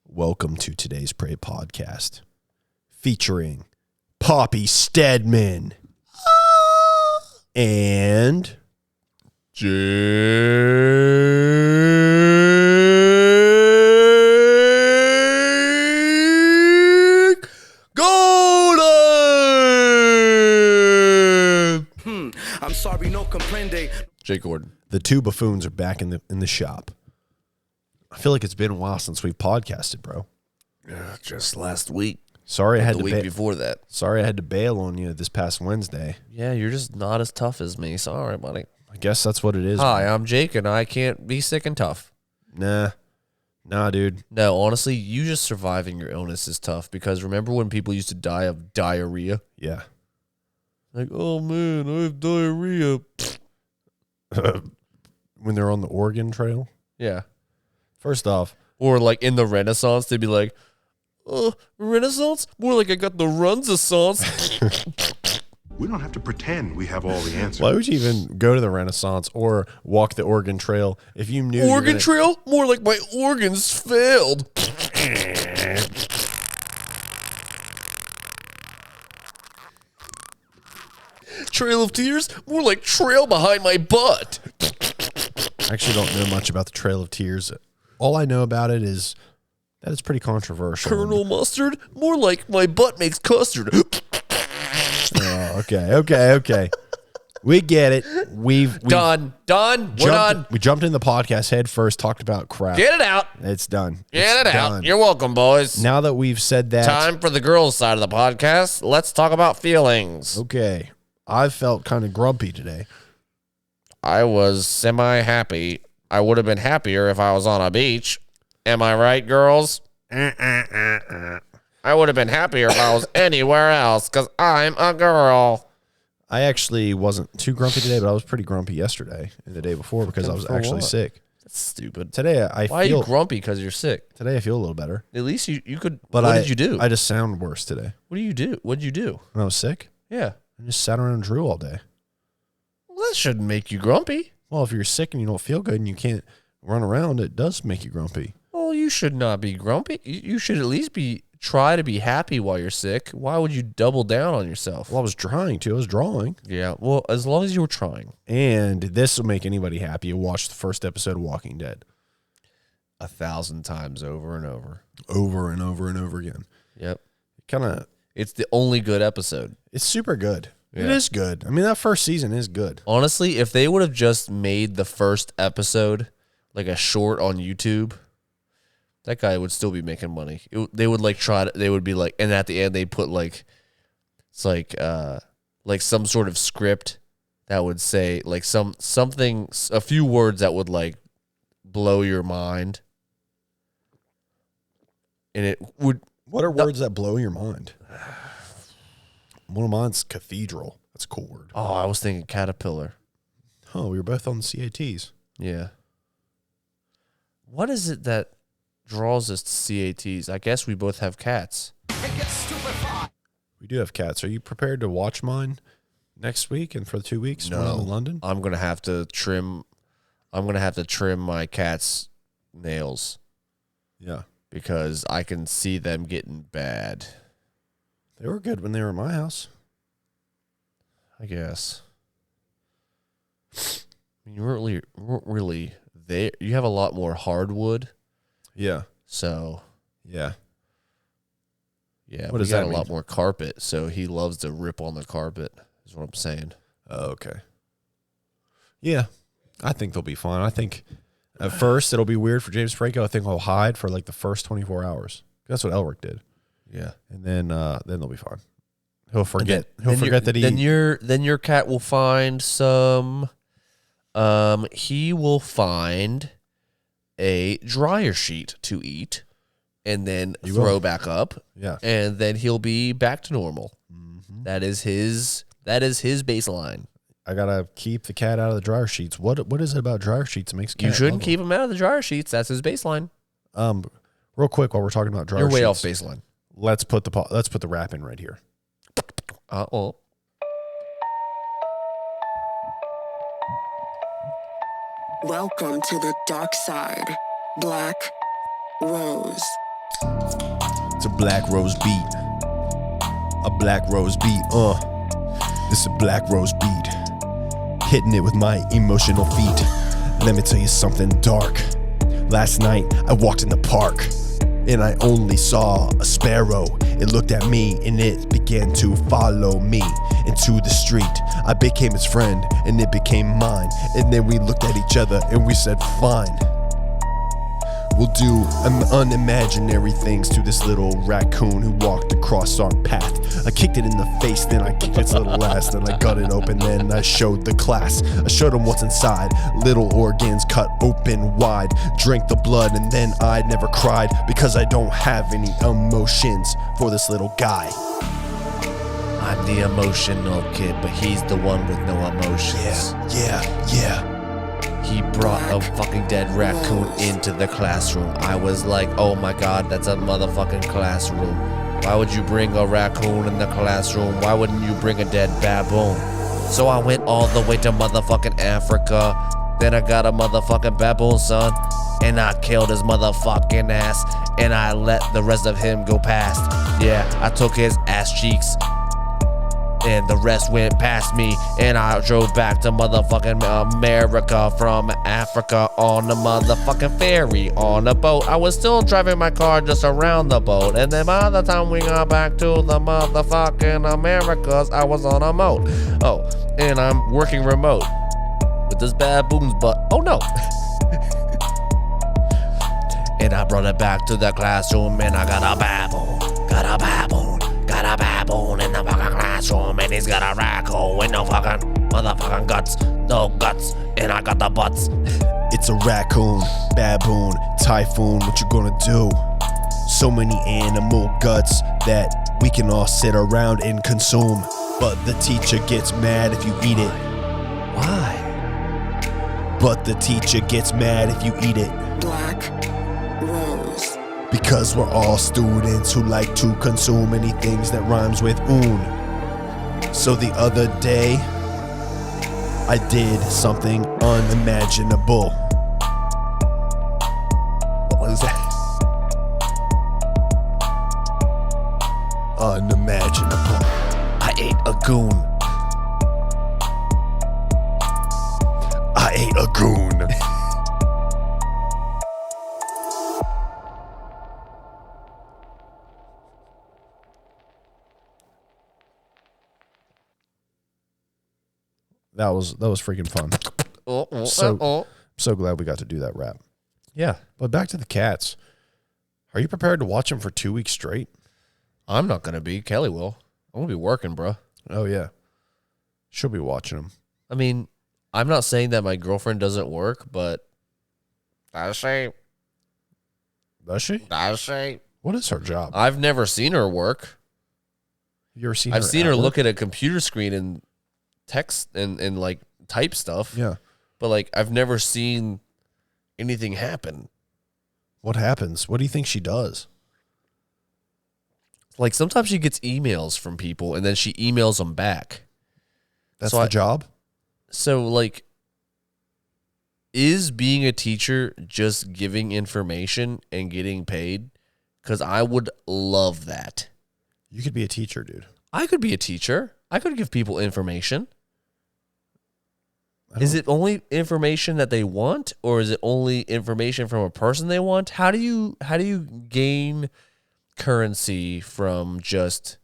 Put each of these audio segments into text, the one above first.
Welcome to today's Prey podcast, featuring Poppy Stedman and Jake Gordon. I'm sorry, no comprende. Jake Gordon. The two buffoons are back in the shop. I feel like it's been a while since we've podcasted, bro. Just last week. Sorry, I had the to week before that. Sorry, I had to bail on you this past Wednesday. Yeah, you're just not as tough as me. Sorry, buddy. I guess that's what it is. Hi, man. I'm Jake, and I can't be sick and tough. Nah, dude. No, honestly, you just surviving your illness is tough because remember when people used to die of diarrhea? Yeah. Like, oh man, I have diarrhea. When they're on the Oregon Trail. Yeah. First off, or like in the Renaissance, they'd be like, Renaissance? More like I got the Runzaissance. We don't have to pretend we have all the answers. why would you even go to the Renaissance or walk the Oregon Trail if you knew Oregon Trail? More like my organs failed. Trail of Tears? More like trail behind my butt. I actually don't know much about the Trail of Tears. All I know about it is that it's pretty controversial. Colonel Mustard? More like my butt makes custard. Oh, okay. We get it. We've Done. We're done. We jumped in the podcast head first, talked about crap. Get it out. It's done. Get It's it done. out. You're welcome, boys. Now that we've said that, Time for the girls' side of the podcast. Let's talk about feelings. okay. I felt kind of grumpy today. I was semi-happy. I would have been happier if I was on a beach. Am I right, girls? I would have been happier if I was anywhere else because I'm a girl. I actually wasn't too grumpy today, but I was pretty grumpy yesterday and the day before because I was actually what? sick. That's stupid. Today Why are you grumpy because you're sick? Today I feel a little better. At least you could. But what did you do? I just sound worse today. What do you do? What did you do? When I was sick, Yeah. I just sat around and drew all day. Well, that shouldn't make you grumpy. Well, if you're sick and you don't feel good and you can't run around, it does make you grumpy. Well, you should not be grumpy. You should at least try to be happy while you're sick. Why would you double down on yourself? Well, I was trying to. I was drawing. Yeah, well, as long as you were trying. And this will make anybody happy. You watch the first episode of Walking Dead. 1,000 times over and over. Over and over and over again. Yep. It's the only good episode. It's super good. It Yeah. is good. I mean, that first season is good. Honestly, if they would have just made the first episode like a short on YouTube, that guy would still be making money. They would like they would be like, and at the end they put like, it's like some sort of script that would say like something, a few words that would like blow your mind. And it would. What are words that blow your mind? One of mine's cathedral. That's a cool word. Oh, I was thinking caterpillar. Oh, we were both on the CATs. Yeah. What is it that draws us to CATs? I guess we both have cats. We do have cats. Are you prepared to watch mine next week and for the 2 weeks when I'm in London? I'm gonna have to trim my cat's nails Yeah. because I can see them getting bad. They were good when they were in my house. I guess. I mean, you weren't really there. You have a lot more hardwood, Yeah. so Yeah. yeah. What does we got that a lot mean? more carpet, so he loves to rip on the carpet. Is what I'm saying. Oh, okay. Yeah. I think they'll be fine. I think at first it'll be weird for James Franco. I think he'll hide for like the first 24 hours. That's what Elric did. Yeah. And then they'll be fine. He'll forget. Then He'll forget that he. Then your cat will find some. He will find a dryer sheet to eat, and then He throw will. back up. Yeah. And then he'll be back to normal. Mm-hmm. That is his baseline. I gotta keep the cat out of the dryer sheets. What is it about dryer sheets that makes a cat You shouldn't love keep him out of the dryer sheets. That's his baseline. them? Real quick, while we're talking about dryer You're way off sheets, baseline. let's put the rap in right here. Well. Welcome to the dark side, Black Rose. It's a Black Rose beat. A Black Rose beat, This is a Black Rose beat. Hitting it with my emotional feet. Let me tell you something dark. Last night, I walked in the park, and I only saw a sparrow. It looked at me, and it began to follow me into the street. I became its friend, and it became mine. And then we looked at each other, and we said, fine. We'll do unimaginary things to this little raccoon who walked across our path. I kicked it in the face, then I kicked its little ass, then I got it open, then I showed the class. I showed them what's inside, little organs cut open wide. Drank the blood, and then I never cried, because I don't have any emotions for this little guy. I'm the emotional kid, but he's the one with no emotions. Yeah. He brought a fucking dead raccoon into the classroom. I was like, oh my god, that's a motherfucking classroom. Why would you bring a raccoon in the classroom? Why wouldn't you bring a dead baboon? So I went all the way to motherfucking Africa. Then I got a motherfucking baboon, son. And I killed his motherfucking ass. And I let the rest of him go past. Yeah, I took his ass cheeks. And the rest went past me, and I drove back to motherfucking America from Africa on a motherfucking ferry on a boat. I was still driving my car just around the boat, and then by the time we got back to the motherfucking Americas, I was on a moat. Oh, and I'm working remote with this baboon's butt. Oh no. And I brought it back to the classroom, and I got a baboon in the fucking classroom, and he's got a raccoon with no fucking motherfucking guts, no guts, and I got the butts. It's a raccoon, baboon, typhoon, what you gonna do? So many animal guts that we can all sit around and consume, but the teacher gets mad if you eat it. Why? But the teacher gets mad if you eat it. Black Rose. Because we're all students who like to consume any things that rhymes with oon. So the other day, I did something unimaginable. What was that? Unimaginable. I ate a goon. I ate a goon. That was freaking fun. So glad we got to do that rap. Yeah. But back to the cats. Are you prepared to watch them for 2 weeks straight? I'm not gonna be. Kelly will. I'm gonna be working, bro. Oh yeah, she'll be watching them. I mean, I'm not saying that my girlfriend doesn't work, but does she? Does she? Does she? What is her job? I've never seen her work. You ever seen? I've seen her look at a computer screen and text and like type stuff. Yeah, but like I've never seen anything happen. What happens? What do you think she does? Like sometimes she gets emails from people and then she emails them back. That's the job? So like, is being a teacher just giving information and getting paid? Because I would love that. You could be a teacher, dude. I could be a teacher. I could give people information. Is it only information that they want, or is it only information from a person they want? How do you gain currency from just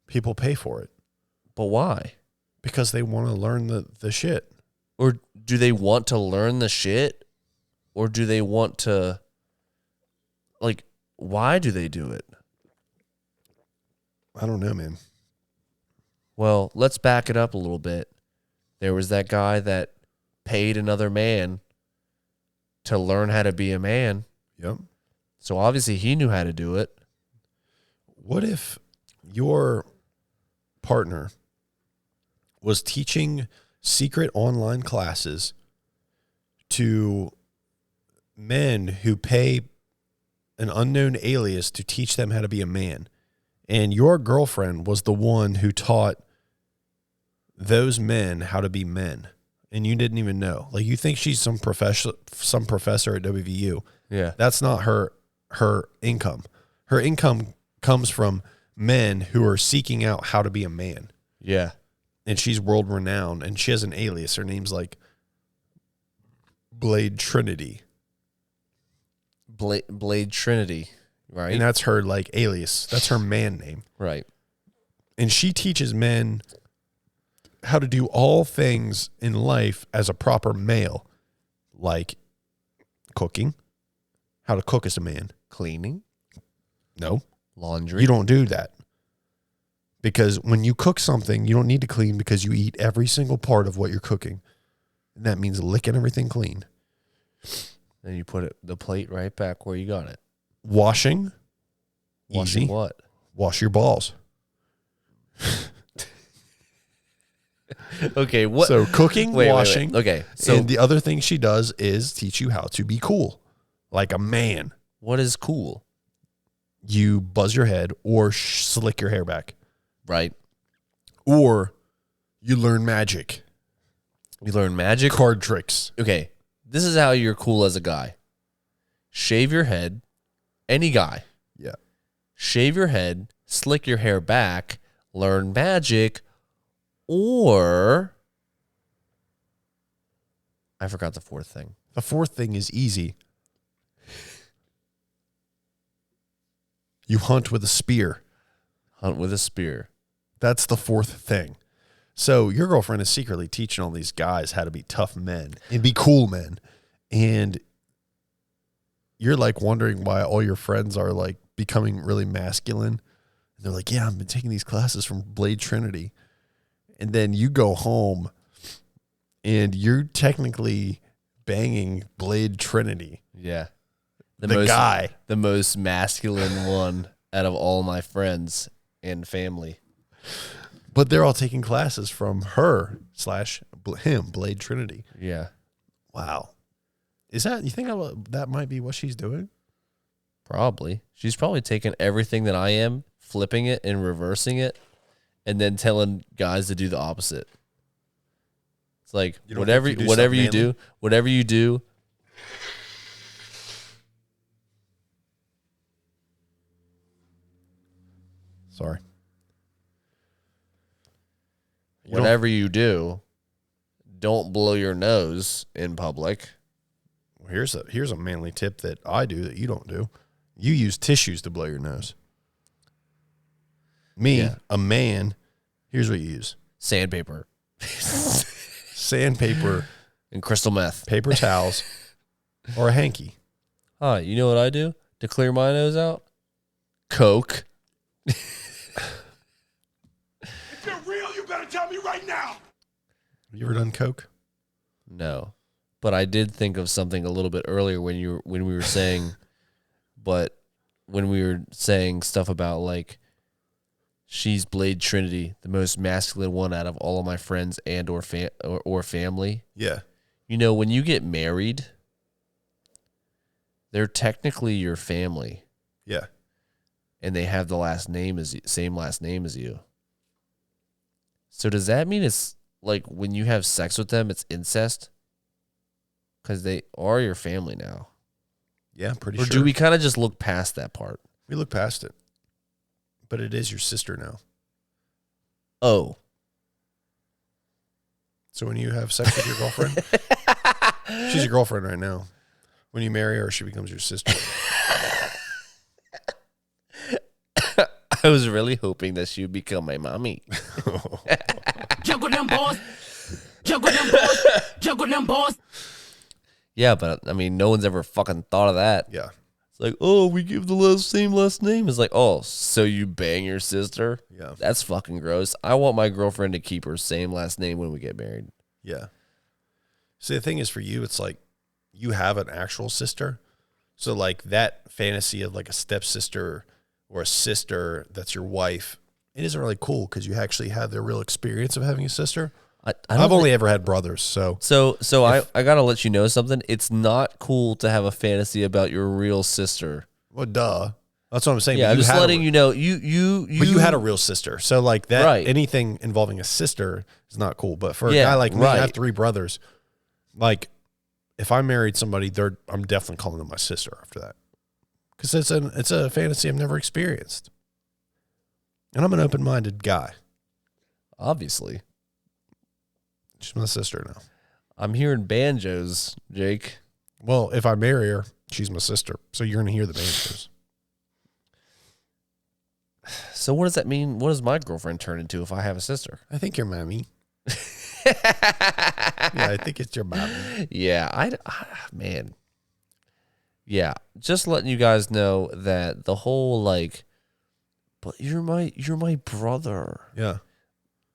people pay for it? But why? Because they want to learn the shit. Or do they want to learn the shit? Or do they want to, like, why do they do it? I don't know, man. Well, let's back it up a little bit. There was that guy that paid another man to learn how to be a man. Yep. So obviously he knew how to do it. What if your partner was teaching secret online classes to men who pay an unknown alias to teach them how to be a man, and your girlfriend was the one who taught those men how to be men, and you didn't even know? Like, you think she's some professor at WVU. Yeah. That's not her her income. Her income comes from men who are seeking out how to be a man. Yeah. And she's world renowned, and she has an alias. Her name's like Blade Trinity. Blade Trinity, right? And that's her like alias. That's her man name. Right. And she teaches men how to do all things in life as a proper male, like cooking, how to cook as a man. Cleaning. No. Laundry. You don't do that. Because when you cook something, you don't need to clean because you eat every single part of what you're cooking. And that means licking everything clean. Then you put the plate right back where you got it. Washing. Washing Easy. what? Wash your balls. Okay, what? So cooking, washing. Wait. Okay, so and the other thing she does is teach you how to be cool. Like a man. what is cool? You buzz your head or slick your hair back. Right. Or you learn magic. You learn magic. Card tricks. Okay, this is how you're cool as a guy. Shave your head. Any guy. Yeah. Shave your head, slick your hair back, learn magic, or I forgot the fourth thing. The fourth thing is easy. You hunt with a spear. Hunt with a spear. That's the fourth thing. So your girlfriend is secretly teaching all these guys how to be tough men and be cool men. And you're like wondering why all your friends are like becoming really masculine. And they're like, yeah, I've been taking these classes from Blade Trinity. And then you go home and you're technically banging Blade Trinity. Yeah. The guy. The most masculine one out of all my friends and family. But they're all taking classes from her / him, Blade Trinity. Yeah. Wow. Is that, you think that might be what she's doing? Probably. She's probably taken everything that I am, flipping it and reversing it, and then telling guys to do the opposite. It's like whatever you do. Sorry. Whatever you do, don't blow your nose in public. Here's a manly tip that I do that you don't do. You use tissues to blow your nose. A man, here's what you use. Sandpaper. Sandpaper, And crystal meth. paper towels, or a hanky. You know what I do to clear my nose out? Coke. If you're real, you better tell me right now. Have you ever done coke? No. But I did think of something a little bit earlier when we were saying stuff about like she's Blade Trinity, the most masculine one out of all of my friends and or family. Yeah. You know, when you get married, they're technically your family. Yeah. And they have the same last name as you. So does that mean it's like when you have sex with them, it's incest? Because they are your family now. Yeah, pretty Or sure. do we kind of just look past that part? We look past it. But it is your sister now. Oh. So when you have sex with your girlfriend, she's your girlfriend right now. When you marry her, she becomes your sister. I was really hoping that she would become my mommy. Juggle them balls. Juggle them balls. Juggle them balls. Yeah, but I mean, no one's ever fucking thought of that. Yeah. It's like, oh, we give the same last name. It's like, oh, so you bang your sister? Yeah. That's fucking gross. I want my girlfriend to keep her same last name when we get married. Yeah. See, the thing is for you, it's like you have an actual sister. So like that fantasy of like a stepsister or a sister that's your wife, it isn't really cool because you actually have the real experience of having a sister. I've only ever had brothers, so I gotta let you know something. It's not cool to have a fantasy about your real sister. well, duh. That's what I'm saying. Yeah, but I'm just had letting you know. You But you had a real sister, so like that. Right. Anything involving a sister is not cool. But for a Yeah, guy like me, I have right. 3 brothers. Like, if I married somebody, I'm definitely calling them my sister after that. because it's a fantasy I've never experienced. And I'm an open-minded guy. Obviously. She's my sister now. I'm hearing banjos, Jake. Well, if I marry her, she's my sister. So you're going to hear the banjos. So what does that mean? What does my girlfriend turn into if I have a sister? I think you're mommy. Yeah, I think it's your mommy. Yeah, man. Yeah, just letting you guys know that the whole like, but you're my brother. Yeah.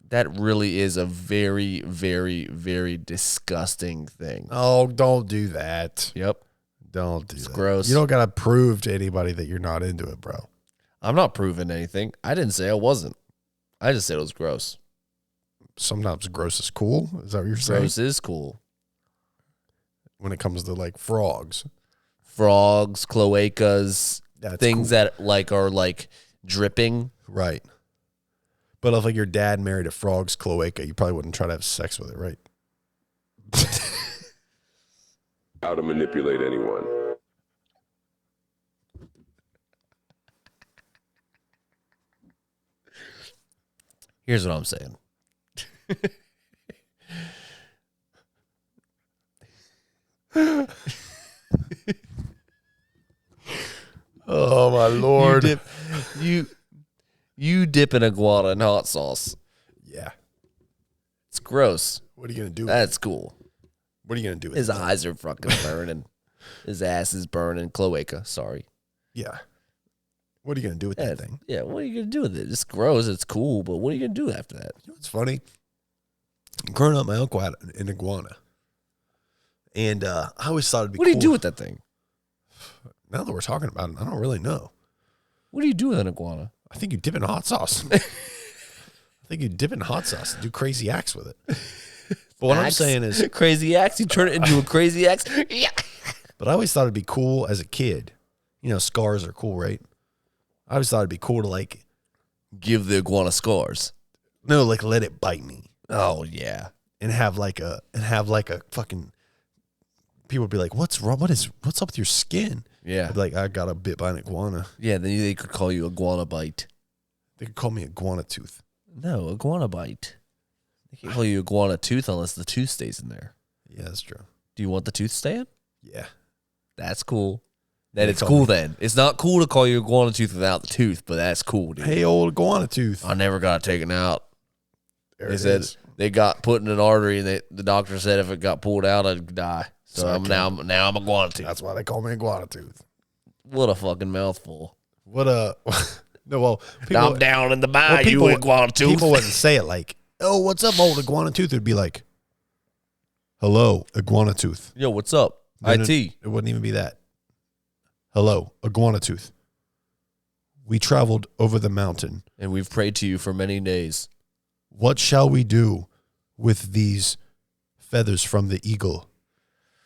That really is a very, very, very disgusting thing. Oh, don't do that. Yep. Don't do that. It's gross. You don't got to prove to anybody that you're not into it, bro. I'm not proving anything. I didn't say I wasn't. I just said it was gross. Sometimes gross is cool. Is that what you're saying? Gross is cool. When it comes to like frogs. Frogs, cloacas, That's things cool. that like are like dripping. Right. But if like your dad married a frog's cloaca, you probably wouldn't try to have sex with it, right? How to manipulate anyone. Here's what I'm saying. Oh my lord. You dip an iguana in hot sauce. Yeah. It's gross. What are you gonna do? That's cool. What are you gonna do with His it? eyes are fucking burning. His ass is burning. Cloaca, sorry. Yeah. What are you gonna do with that thing? Yeah, what are you gonna do with it? It's gross, it's cool, but what are you gonna do after that? You know what's funny? Growing up, my uncle had an iguana. And I always thought it'd be What cool. do you do with that thing? Now that we're talking about it, I don't really know. What do you do with an iguana? I think you dip it in hot sauce. I think you dip it in hot sauce and do crazy acts with it. But what I'm Axe? saying is, Crazy axe? You turn it into a crazy axe? Yeah. but I always thought it'd be cool as a kid. You know, scars are cool, right? I always thought it'd be cool to like, Give the iguana scars. no, like let it bite me Oh yeah. and have like a fucking. People would be like, "What's wrong? What's up with your skin?" Yeah. I'd be like, "I got a bit by an iguana." Yeah, then they could call you iguana bite. They could call me iguana tooth. No, iguana bite. They can't call you iguana tooth unless the tooth stays in there. Yeah, that's true. Do you want the tooth staying? Yeah. That's cool. Then They it's call cool me- then. It's not cool to call you iguana tooth without the tooth, but that's cool, dude. Hey, old iguana tooth. I never got it taken out. There They it said is. they got put in an artery, and the doctor said if it got pulled out, I'd die. So So I I'm now I'm iguana tooth. That's why they call me iguana tooth. What a fucking mouthful. What a no. Well, I'm down in the well, bayou, iguana tooth. people wouldn't say it like, "Oh, what's up, old iguana tooth?" It'd be like, "Hello, iguana tooth." Yo, what's up? Then IT. It wouldn't even be that. Hello, iguana tooth. We traveled over the mountain. And we've prayed to you for many days. What shall we do with these feathers from the eagle?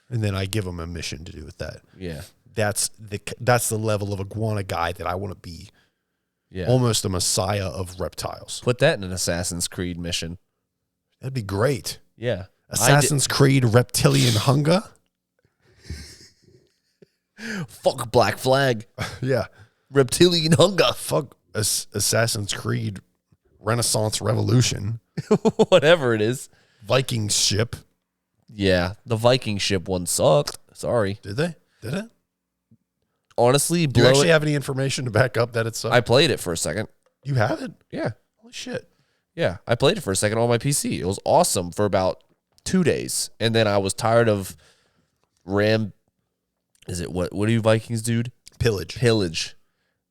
And then I give them a mission to do with that. Yeah. That's the level of iguana guy that I want to be. Yeah. Almost a messiah of reptiles. Put that in an Assassin's Creed mission. That'd be great. Yeah. Assassin's Creed Reptilian Hunger. Fuck Black Flag. Yeah. Reptilian hunger. Fuck Assassin's Creed Renaissance Revolution. Whatever it is. Viking ship. Yeah. The Viking ship one sucked. Sorry. Did they? Did it? Honestly, Do you blow actually it. have any information to back up that it's I played it for a second. You have it? Yeah. Holy shit. Yeah. I played it for a second on my PC. It was awesome for about 2 days. And then I was tired of Is it what do you Vikings do? Pillage.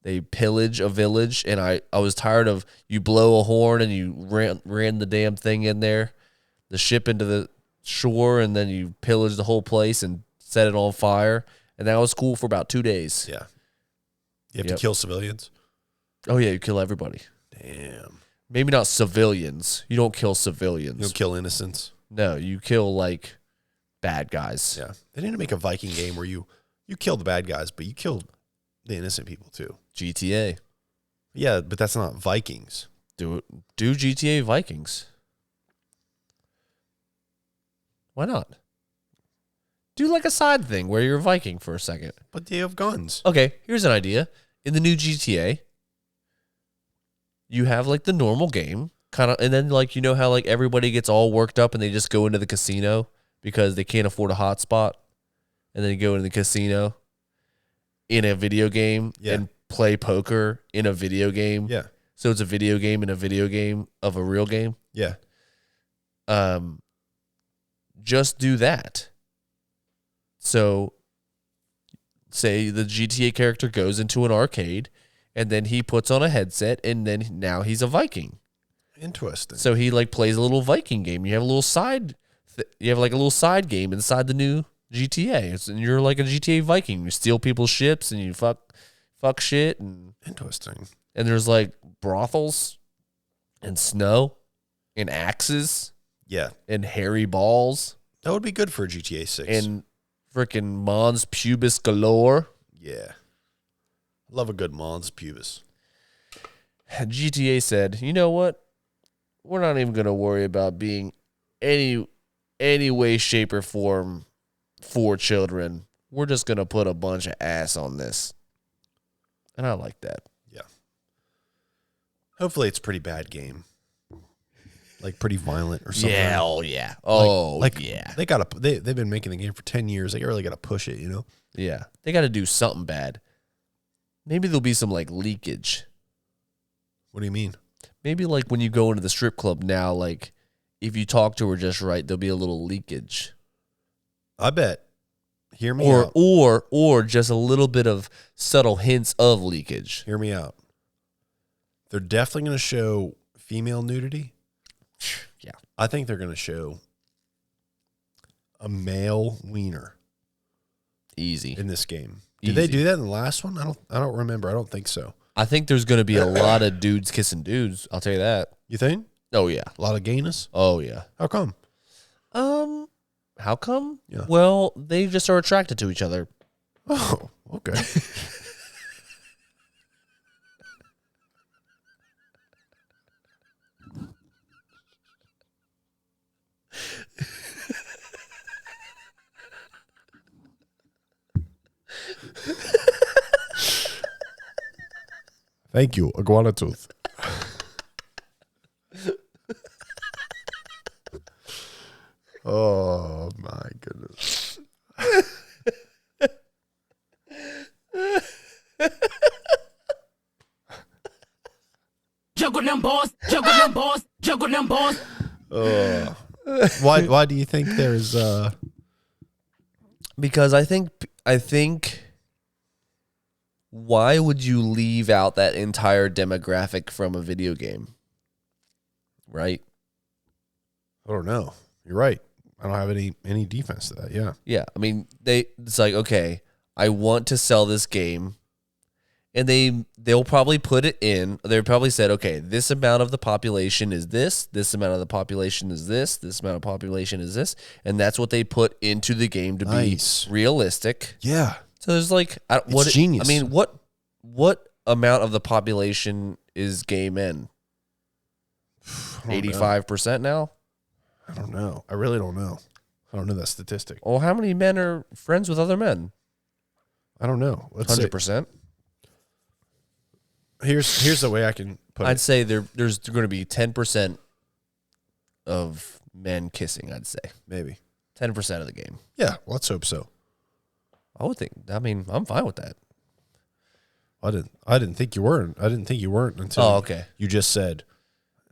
They pillage a village, and I was tired of you blow a horn and you ran the damn thing in there, the ship into the shore, and then you pillage the whole place and set it on fire. And that was cool for about 2 days. Yeah. You have Yep. to kill civilians. Oh yeah, you kill everybody. Damn. Maybe not civilians. You don't kill civilians. You don't kill innocents. No, you kill like bad guys. Yeah. They need to make a Viking game where you kill the bad guys, but you kill the innocent people too. GTA. Yeah, but that's not Vikings. Do GTA Vikings. Why not? Do like a side thing where you're a Viking for a second. But they have guns. Okay, here's an idea. In the new GTA, you have like the normal game, kind of, and then like you know how like everybody gets all worked up and they just go into the casino because they can't afford a hotspot, and then you go into the casino in a video game and play poker in a video game. Yeah. So it's a video game in a video game of a real game. Yeah. Just do that. So say the GTA character goes into an arcade and then he puts on a headset and then now he's a Viking. Interesting. So he like plays a little Viking game. You have a little side you have like a little side game inside the new GTA. And you're like a GTA Viking. You steal people's ships and you fuck shit and Interesting. and there's like brothels and snow and axes Yeah. and hairy balls That would be good for GTA 6. and freaking Mons Pubis galore. yeah. Love a good Mons Pubis. GTA said, you know what? We're not even going to worry about being any way, shape, or form for children. We're just going to put a bunch of ass on this. And I like that. Yeah. Hopefully it's a pretty bad game. Like pretty violent or something. Yeah, oh yeah. Oh, like, yeah. They've been making the game for 10 years. They really got to push it, you know? Yeah. They got to do something bad. Maybe there'll be some like leakage. What do you mean? Maybe like when you go into the strip club now, like if you talk to her just right, there'll be a little leakage. I bet. Hear me out. Or just a little bit of subtle hints of leakage. Hear me out. They're definitely going to show female nudity. Yeah. I think they're going to show a male wiener Easy. in this game. Did they do that in the last one? I don't remember. I don't think so. I think there's going to be a lot of dudes kissing dudes. I'll tell you that. You think? Oh yeah. A lot of gayness? Oh yeah. How come? How come? Yeah. Well, they just are attracted to each other. Oh, okay. Thank you, Iguana Tooth. Oh my goodness. Juggle them balls, juggle them balls, juggle them balls. Why do you think there's Because I think why would you leave out that entire demographic from a video game? Right? I don't know. You're right. I don't have any defense to that. Yeah. Yeah. I mean, it's like, okay, I want to sell this game. And they'll probably put it in. They probably said, okay, this amount of the population is this amount of the population is this amount of population is this, and that's what they put into the game to be realistic. Yeah. So there's like, It's genius. I mean, what amount of the population is gay men? 85% now. I don't know. I really don't know. I don't know that statistic. Well, how many men are friends with other men? I don't know. Let's see. 100%. Here's the way I can put I'd it. say there's going to be 10% of men kissing. I'd say Maybe. 10% of the game. Yeah. Let's hope so. I would think. I mean, I'm fine with that. I didn't think you weren't. I didn't think you weren't until okay. you just said,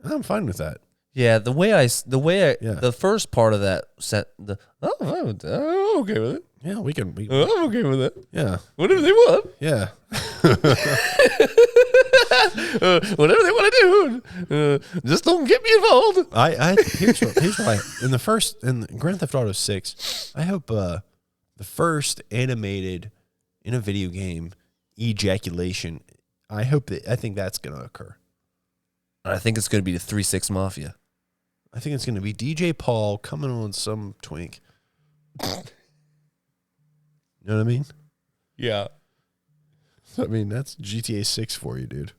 I'm fine with that. Yeah, the first part of that set. I'm okay with it. Yeah, we can. I'm okay with it. Yeah. Whatever they want. Yeah. Whatever they want to do. Just don't get me involved. Here's why. In Grand Theft Auto 6, I hope the first animated in a video game ejaculation. I think that's going to occur. I think it's going to be the 3-6 Mafia. I think it's going to be DJ Paul coming on some twink. You know what I mean? Yeah. I mean, that's GTA 6 for you, dude.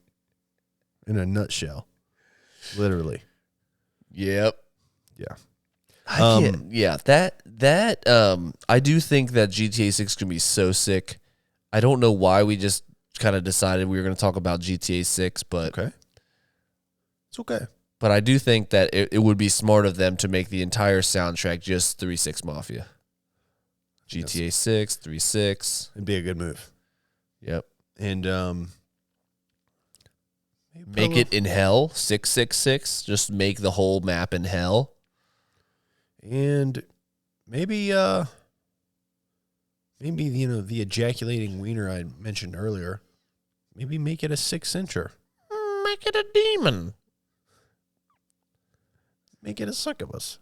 In a nutshell. Literally. Yep. Yeah. I do think that GTA 6 can be so sick. I don't know why we just kind of decided we were going to talk about GTA 6, but Okay. It's okay. But I do think that it would be smart of them to make the entire soundtrack just 3-6 Mafia. GTA 6, 3-6. It'd be a good move. Yep. And make it in hell, 666. Just make the whole map in hell. And maybe the ejaculating wiener I mentioned earlier, maybe make it a 6-incher. Make it a demon. Make it a succubus.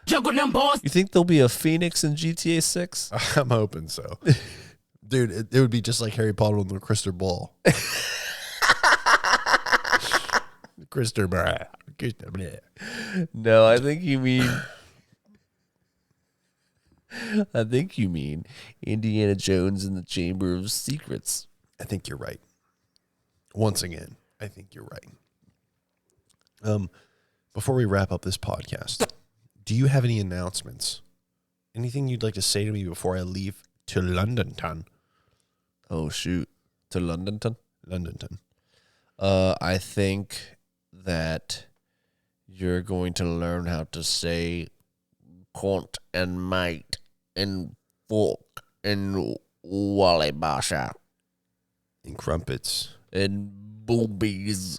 Juggle them balls. You think there'll be a Phoenix in GTA 6? I'm hoping so. Dude, it would be just like Harry Potter with the crystal ball. Crystal ball. No, I think you mean Indiana Jones in the Chamber of Secrets. I think you're right. Once again, I think you're right. Before we wrap up this podcast, do you have any announcements? Anything you'd like to say to me before I leave to Londonton? Oh, shoot. To Londonton? Londonton. I think that you're going to learn how to say cunt and mate and fork and wallybasha In crumpets. and boobies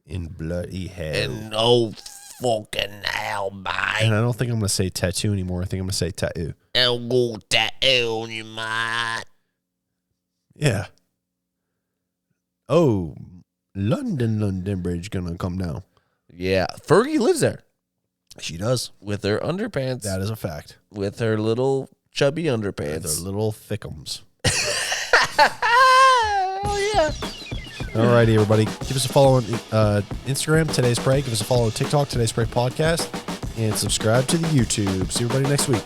In bloody hell. and oh fucking hell, And mate. I don't think I'm going to say tattoo anymore. I think I'm going to say tattoo. And go tattoo on you, mate. Yeah. Oh, London Bridge going to come down. Yeah, Fergie lives there She does. with her underpants. That is a fact. With her little chubby underpants. They're little thickums. Oh, yeah. Alrighty, everybody. Give us a follow on Instagram, Today's Pray. Give us a follow on TikTok, Today's Pray Podcast. And subscribe to the YouTube. See everybody next week.